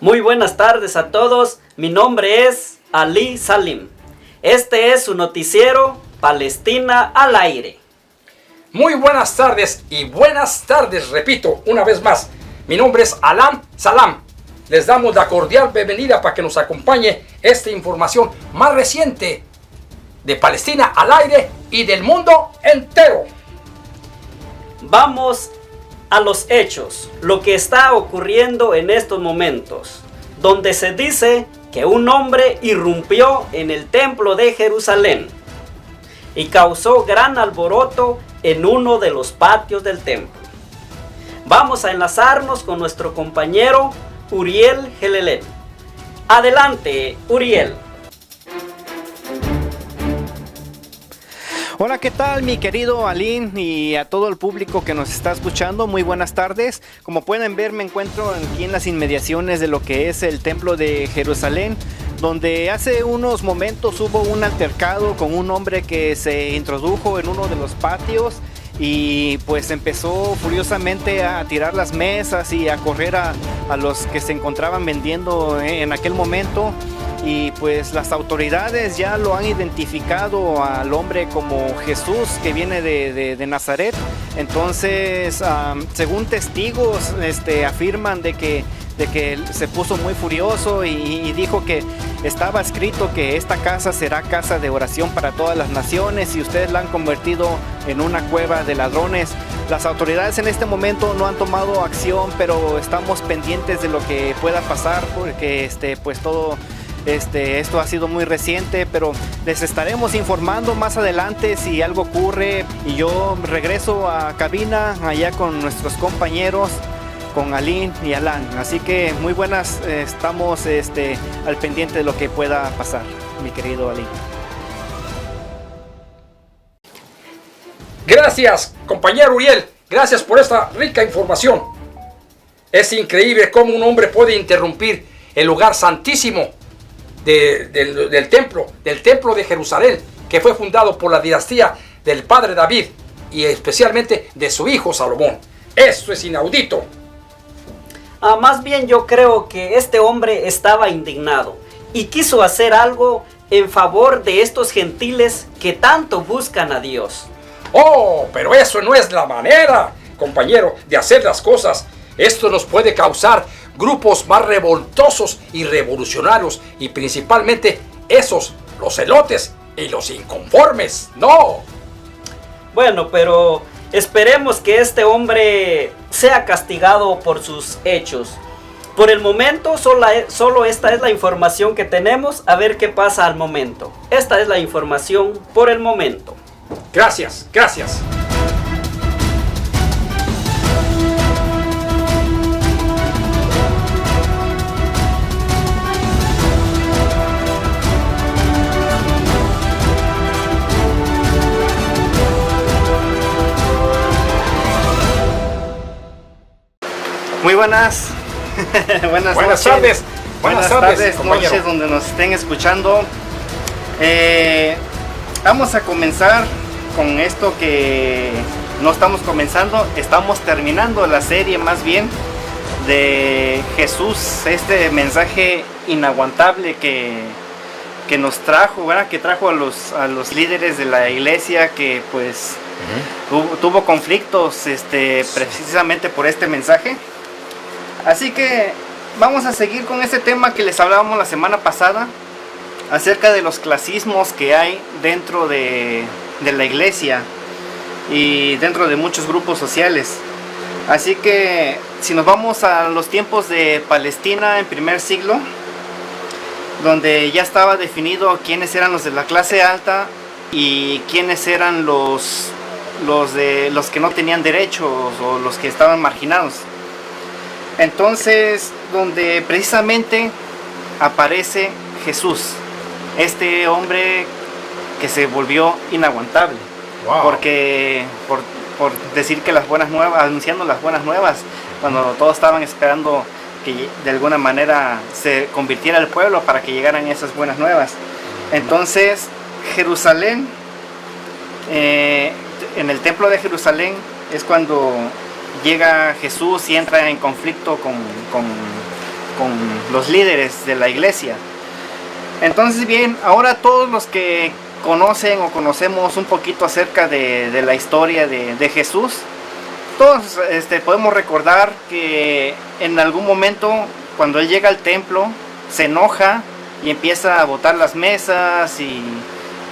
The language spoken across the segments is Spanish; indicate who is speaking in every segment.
Speaker 1: Muy buenas tardes a todos, mi nombre es Ali Salim. Este es su noticiero Palestina al aire.
Speaker 2: Muy buenas tardes y buenas tardes, repito una vez más. Mi nombre es Alam Salam. Les damos la cordial bienvenida para que nos acompañe esta información más reciente de Palestina al aire y del mundo entero.
Speaker 1: Vamos a los hechos, lo que está ocurriendo en estos momentos, donde se dice que un hombre irrumpió en el templo de Jerusalén y causó gran alboroto en uno de los patios del templo. Vamos a enlazarnos con nuestro compañero Uriel Gelelén. Adelante, Uriel.
Speaker 3: Hola, ¿qué tal mi querido Alin y a todo el público que nos está escuchando? Muy buenas tardes. Como pueden ver, me encuentro aquí en las inmediaciones de lo que es el templo de Jerusalén, donde hace unos momentos hubo un altercado con un hombre que se introdujo en uno de los patios y pues empezó furiosamente a tirar las mesas y a correr a los que se encontraban vendiendo en aquel momento. Y pues las autoridades ya lo han identificado al hombre como Jesús, que viene de Nazaret. Entonces, según testigos, afirman de que se puso muy furioso y dijo que estaba escrito que esta casa será casa de oración para todas las naciones y ustedes la han convertido en una cueva de ladrones. Las autoridades en este momento no han tomado acción, pero estamos pendientes de lo que pueda pasar porque pues todo esto ha sido muy reciente, pero les estaremos informando más adelante si algo ocurre. Y yo regreso a cabina allá con nuestros compañeros, con Alin y Alan. Así que muy buenas, estamos al pendiente de lo que pueda pasar, mi querido Alin.
Speaker 2: Gracias, compañero Uriel. Gracias por esta rica información. Es increíble cómo un hombre puede interrumpir el lugar santísimo del templo de Jerusalén, que fue fundado por la dinastía del padre David y especialmente de su hijo Salomón. Esto es inaudito.
Speaker 1: Más bien yo creo que este hombre estaba indignado y quiso hacer algo en favor de estos gentiles que tanto buscan a Dios.
Speaker 2: Oh, pero eso no es la manera, compañero, de hacer las cosas. Esto nos puede causar grupos más revoltosos y revolucionarios, y principalmente esos, los celotes y los inconformes. ¡No!
Speaker 1: Bueno, pero esperemos que este hombre sea castigado por sus hechos. Por el momento, solo esta es la información que tenemos. A ver qué pasa al momento. Esta es la información por el momento.
Speaker 2: Gracias, gracias.
Speaker 3: Muy buenas.
Speaker 2: Buenas tardes.
Speaker 3: Buenas tardes, noches donde nos estén escuchando. Vamos a comenzar con esto que no estamos comenzando, estamos terminando la serie más bien de Jesús, este mensaje inaguantable que nos trajo, ¿verdad? Que trajo a los líderes de la iglesia, que pues tuvo conflictos precisamente por este mensaje. Así que vamos a seguir con este tema que les hablábamos la semana pasada, acerca de los clasismos que hay dentro de la iglesia y dentro de muchos grupos sociales. Así que si nos vamos a los tiempos de Palestina en primer siglo, donde ya estaba definido quiénes eran los de la clase alta y quiénes eran los que no tenían derechos o los que estaban marginados. Entonces, donde precisamente aparece Jesús, este hombre que se volvió inaguantable.
Speaker 2: Wow.
Speaker 3: Porque por decir que las buenas nuevas, anunciando las buenas nuevas, cuando todos estaban esperando que de alguna manera se convirtiera el pueblo para que llegaran esas buenas nuevas. Entonces Jerusalén, en el templo de Jerusalén es cuando llega Jesús y entra en conflicto con los líderes de la iglesia. Entonces bien, ahora todos los que conocen o conocemos un poquito acerca de la historia de Jesús, todos podemos recordar que en algún momento cuando él llega al templo se enoja y empieza a botar las mesas y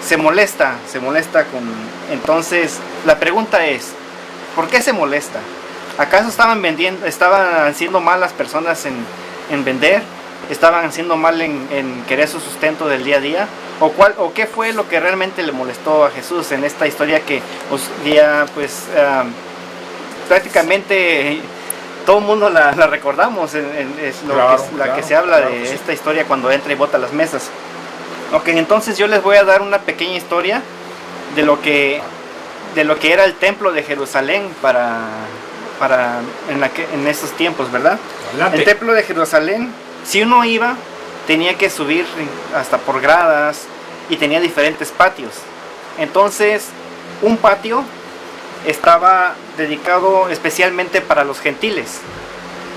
Speaker 3: se molesta entonces la pregunta es, ¿por qué se molesta? ¿Acaso estaban haciendo mal las personas en vender? ¿Estaban haciendo mal en querer su sustento del día a día? ¿O qué fue lo que realmente le molestó a Jesús en esta historia que ya pues prácticamente todo el mundo la recordamos, que se habla de esta historia cuando entra y bota las mesas? Ok, entonces yo les voy a dar una pequeña historia de lo que era el templo de Jerusalén en esos tiempos, ¿verdad? Adelante. El templo de Jerusalén, si uno iba, tenía que subir hasta por gradas y tenía diferentes patios. Entonces, un patio estaba dedicado especialmente para los gentiles.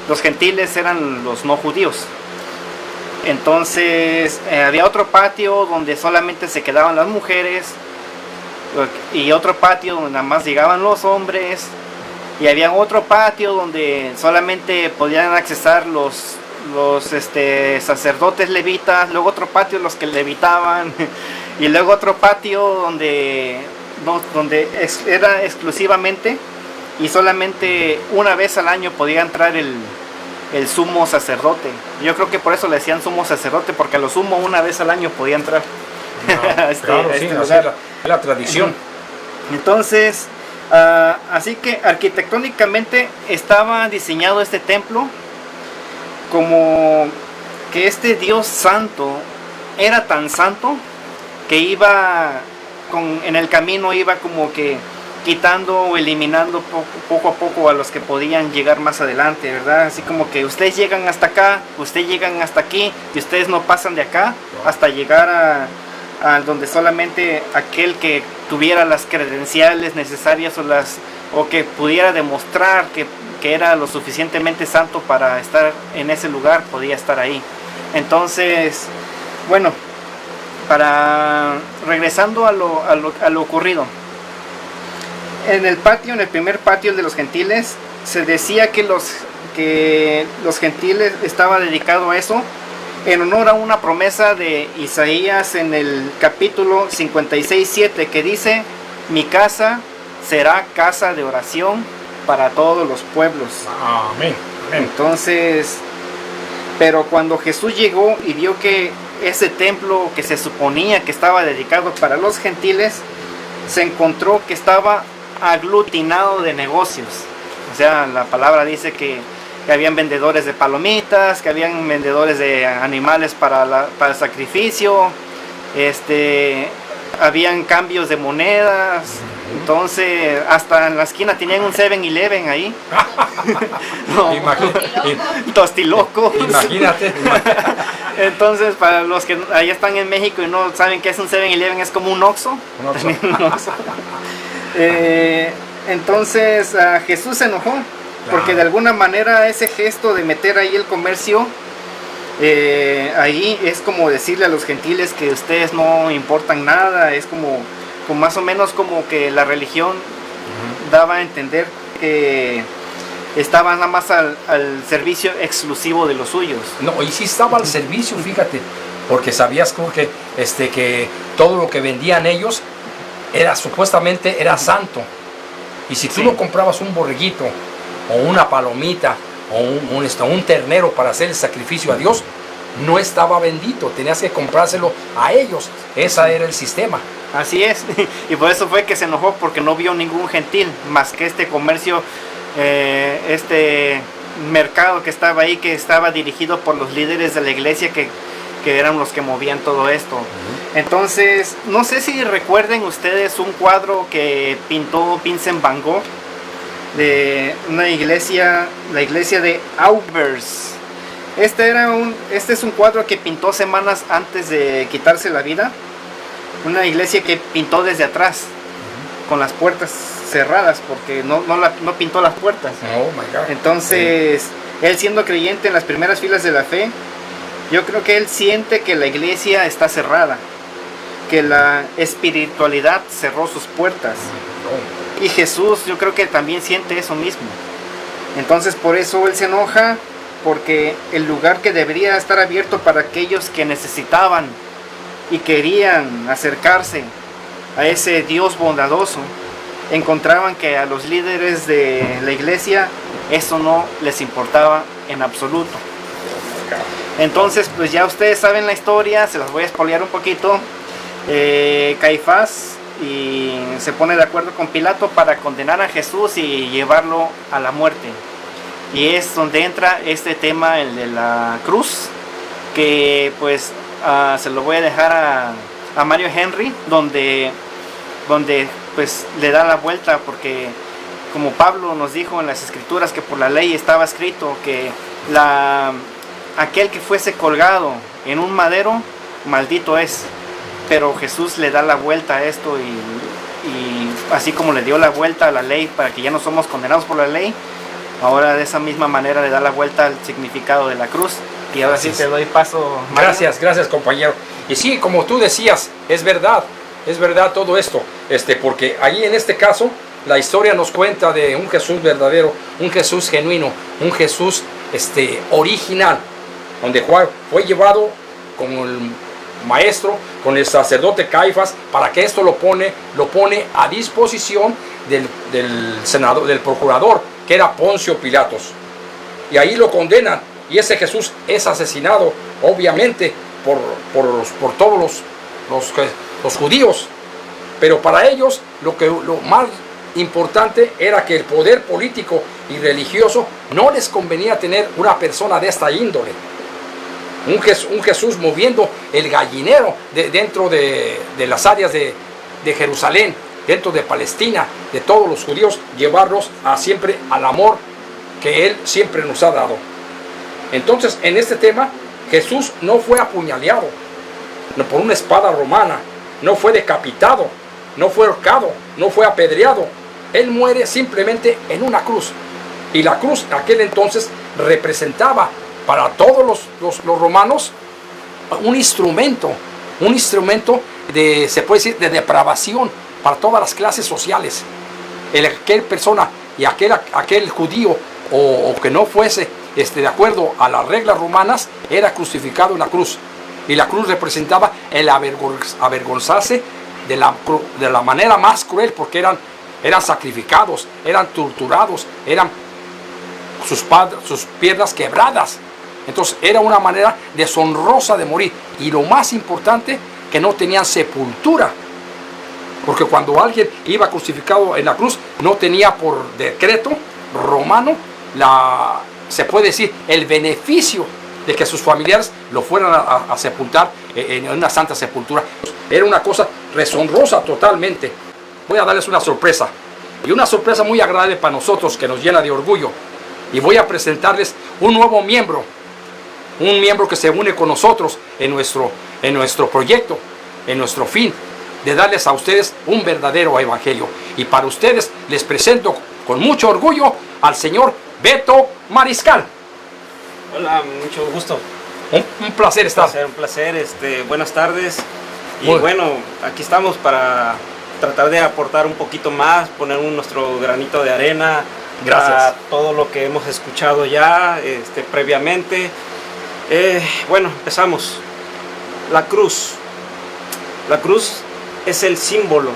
Speaker 3: Los gentiles eran los no judíos. Entonces había otro patio donde solamente se quedaban las mujeres, y otro patio donde nada más llegaban los hombres, y había otro patio donde solamente podían accesar los sacerdotes levitas, luego otro patio los que levitaban, y luego otro patio donde era exclusivamente y solamente una vez al año podía entrar el sumo sacerdote. Yo creo que por eso le decían sumo sacerdote, porque a lo sumo una vez al año podía entrar.
Speaker 2: Claro, sí, lugar. La tradición.
Speaker 3: Entonces, así que arquitectónicamente estaba diseñado este templo como que este Dios santo era tan santo que en el camino iba como que quitando o eliminando poco a poco a los que podían llegar más adelante, ¿verdad? Así como que ustedes llegan hasta acá, ustedes llegan hasta aquí y ustedes no pasan de acá hasta llegar a donde solamente aquel que tuviera las credenciales necesarias o que pudiera demostrar que era lo suficientemente santo para estar en ese lugar, podía estar ahí. Entonces, bueno, regresando a lo ocurrido. En el primer patio, el de los gentiles, se decía que los gentiles estaba dedicado a eso en honor a una promesa de Isaías en el capítulo 56:7, que dice: mi casa será casa de oración para todos los pueblos.
Speaker 2: Amén.
Speaker 3: Entonces, pero cuando Jesús llegó y vio que ese templo que se suponía que estaba dedicado para los gentiles, se encontró que estaba aglutinado de negocios. O sea, la palabra dice que habían vendedores de palomitas, que habían vendedores de animales para el sacrificio, habían cambios de monedas. Entonces, hasta en la esquina tenían un 7-Eleven ahí. No, Tostilocos.
Speaker 2: Imagínate.
Speaker 3: Entonces, para los que ahí están en México y no saben qué es un 7-Eleven, es como un Oxxo. Un Oxxo. Entonces Jesús se enojó porque de alguna manera ese gesto de meter ahí el comercio ahí es como decirle a los gentiles que ustedes no importan nada. Es como más o menos como que la religión daba a entender que estaba nada más al servicio exclusivo de los suyos.
Speaker 2: No, y sí estaba al servicio, fíjate, porque sabías como que todo lo que vendían ellos supuestamente era santo. Y si tú no comprabas un borreguito o una palomita o un ternero para hacer el sacrificio a Dios, no estaba bendito, tenías que comprárselo a ellos. Ese era el sistema.
Speaker 3: Así es, y por eso fue que se enojó, porque no vio ningún gentil más que este comercio, este mercado que estaba ahí, que estaba dirigido por los líderes de la iglesia que eran los que movían todo esto. Entonces, no sé si recuerden ustedes un cuadro que pintó Vincent Van Gogh de una iglesia, la iglesia de Auvers. Este es un cuadro que pintó semanas antes de quitarse la vida. Una iglesia que pintó desde atrás, con las puertas cerradas porque no pintó las puertas.
Speaker 2: Oh my God.
Speaker 3: Entonces, él siendo creyente en las primeras filas de la fe, yo creo que él siente que la iglesia está cerrada, que la espiritualidad cerró sus puertas.
Speaker 2: Oh.
Speaker 3: Y Jesús, yo creo que también siente eso mismo. Entonces, por eso él se enoja, porque el lugar que debería estar abierto para aquellos que necesitaban y querían acercarse a ese Dios bondadoso, encontraban que a los líderes de la iglesia eso no les importaba en absoluto. Entonces, pues ya ustedes saben la historia, se las voy a spoilear un poquito. Caifás se pone de acuerdo con Pilato para condenar a Jesús y llevarlo a la muerte. Y es donde entra este tema, el de la cruz, que pues se lo voy a dejar a Mario Henry, donde pues le da la vuelta, porque como Pablo nos dijo en las escrituras que por la ley estaba escrito que aquel que fuese colgado en un madero, maldito es. Pero Jesús le da la vuelta a esto y así como le dio la vuelta a la ley para que ya no somos condenados por la ley, ahora de esa misma manera le da la vuelta al significado de la cruz. Y ahora sí te doy paso, Mario.
Speaker 2: Gracias compañero. Y sí, como tú decías, es verdad todo esto, porque ahí en este caso la historia nos cuenta de un Jesús verdadero, un Jesús genuino, un Jesús original, donde fue llevado como el maestro, con el sacerdote Caifás, para que esto lo pone a disposición del senador, del procurador, que era Poncio Pilatos. Y ahí lo condenan, y ese Jesús es asesinado, obviamente, por todos los judíos. Pero para ellos lo más importante era que el poder político y religioso no les convenía tener una persona de esta índole. Un Jesús moviendo el gallinero dentro de las áreas de Jerusalén, dentro de Palestina, de todos los judíos, llevarlos siempre al amor que Él siempre nos ha dado. Entonces, en este tema, Jesús no fue apuñaleado por una espada romana, no fue decapitado, no fue ahorcado, no fue apedreado. Él muere simplemente en una cruz. Y la cruz, aquel entonces, representaba para todos los romanos un instrumento se puede decir, de depravación para todas las clases sociales. Aquel persona y aquel judío o que no fuese de acuerdo a las reglas romanas era crucificado en la cruz. Y la cruz representaba el avergonzarse de la manera más cruel, porque eran sacrificados, eran torturados, eran sus piernas quebradas. Entonces era una manera deshonrosa de morir. Y lo más importante, que no tenían sepultura. Porque cuando alguien iba crucificado en la cruz, no tenía por decreto romano, se puede decir, el beneficio de que sus familiares lo fueran a sepultar en una santa sepultura. Era una cosa deshonrosa totalmente. Voy a darles una sorpresa. Y una sorpresa muy agradable para nosotros, que nos llena de orgullo. Y voy a presentarles un nuevo miembro. Un miembro que se une con nosotros en nuestro proyecto, en nuestro fin, de darles a ustedes un verdadero evangelio. Y para ustedes les presento con mucho orgullo al señor Beto Mariscal.
Speaker 4: Hola, mucho gusto.
Speaker 2: Un placer estar.
Speaker 4: Un placer, buenas tardes. Y bueno, aquí estamos para tratar de aportar un poquito más, poner nuestro granito de arena.
Speaker 2: Gracias.
Speaker 4: A todo lo que hemos escuchado ya previamente. Bueno, empezamos. La cruz. La cruz es el símbolo,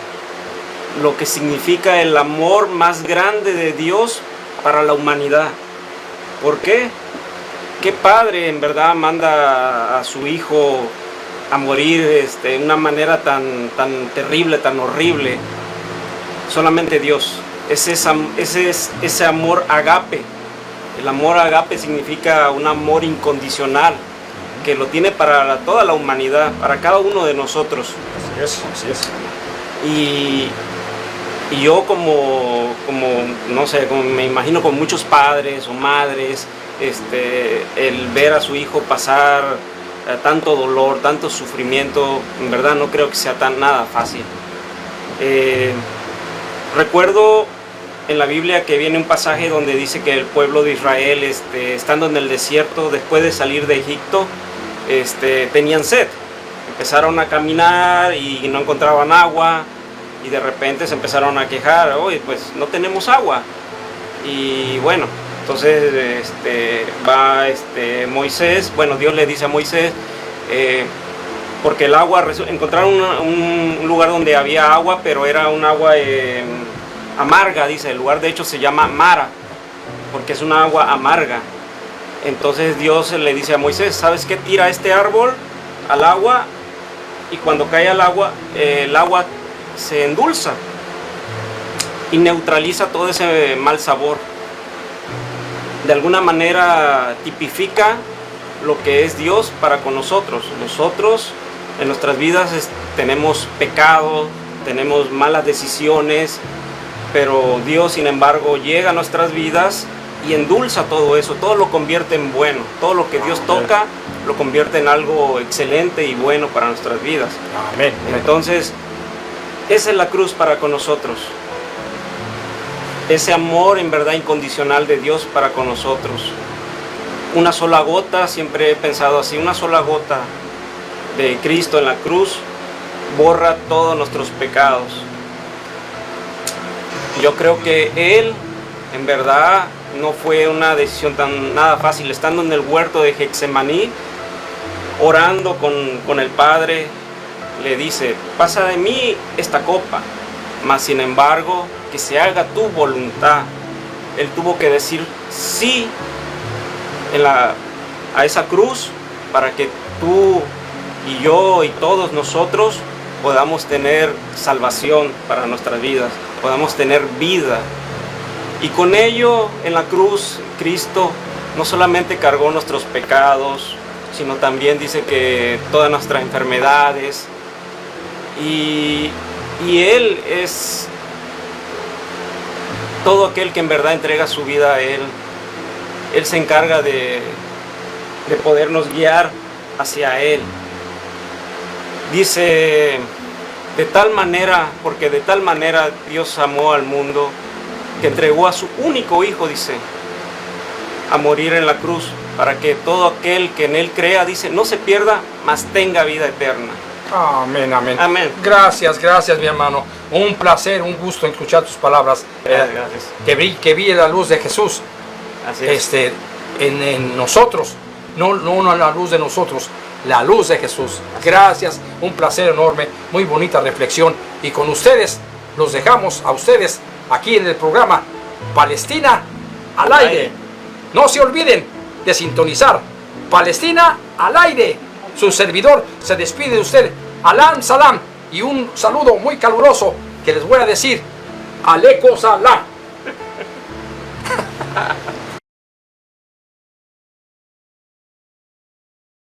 Speaker 4: lo que significa el amor más grande de Dios para la humanidad. ¿Por qué? ¿Qué padre en verdad manda a su hijo a morir de una manera tan terrible, tan horrible? Solamente Dios. Ese es ese amor agape. El amor agape significa un amor incondicional, que lo tiene para toda la humanidad, para cada uno de nosotros.
Speaker 2: Así es.
Speaker 4: Y yo como no sé, como me imagino con muchos padres o madres, el ver a su hijo pasar tanto dolor, tanto sufrimiento, en verdad no creo que sea nada fácil. Recuerdo en la Biblia que viene un pasaje donde dice que el pueblo de Israel, estando en el desierto, después de salir de Egipto, tenían sed. Empezaron a caminar y no encontraban agua, y de repente se empezaron a quejar: oye, pues no tenemos agua. Y bueno, entonces va Moisés, bueno, Dios le dice a Moisés, porque el agua, encontraron un lugar donde había agua, pero era un agua amarga, dice. El lugar de hecho se llama Mara, porque es una agua amarga. Entonces Dios le dice a Moisés: ¿sabes qué? Tira este árbol al agua, y cuando cae al agua, el agua se endulza y neutraliza todo ese mal sabor. De alguna manera tipifica lo que es Dios para con nosotros. Nosotros en nuestras vidas tenemos pecado, tenemos malas decisiones, pero Dios, sin embargo, llega a nuestras vidas y endulza todo eso, todo lo convierte en bueno. Todo lo que Dios toca lo convierte en algo excelente y bueno para nuestras vidas.
Speaker 2: Amén.
Speaker 4: Entonces, esa es la cruz para con nosotros. Ese amor en verdad incondicional de Dios para con nosotros. Una sola gota, siempre he pensado así, una sola gota de Cristo en la cruz borra todos nuestros pecados. Yo creo que Él, en verdad, no fue una decisión nada fácil. Estando en el huerto de Getsemaní, orando con el Padre, le dice: pasa de mí esta copa, mas sin embargo, que se haga tu voluntad. Él tuvo que decir sí a esa cruz para que tú y yo y todos nosotros podamos tener salvación para nuestras vidas, podamos tener vida. Y con ello, en la cruz, Cristo no solamente cargó nuestros pecados, sino también dice que todas nuestras enfermedades. Y Él es todo aquel que en verdad entrega su vida a Él. Él se encarga de podernos guiar hacia Él. Dice, de tal manera, porque de tal manera Dios amó al mundo, que entregó a su único Hijo, dice, a morir en la cruz, para que todo aquel que en Él crea, dice, no se pierda, mas tenga vida eterna.
Speaker 2: Amén, amén.
Speaker 4: Amén.
Speaker 2: Gracias, gracias, mi hermano. Un placer, un gusto escuchar tus palabras.
Speaker 4: Gracias.
Speaker 2: Que vi la luz de Jesús.
Speaker 4: Así es.
Speaker 2: En nosotros, no la luz de nosotros, la luz de Jesús. Gracias, un placer enorme, muy bonita reflexión. Y con ustedes, los dejamos a ustedes aquí en el programa Palestina al aire. No se olviden de sintonizar Palestina al aire. Su servidor se despide de usted. Alam Salam. Y un saludo muy caluroso que les voy a decir. Aleko Salam.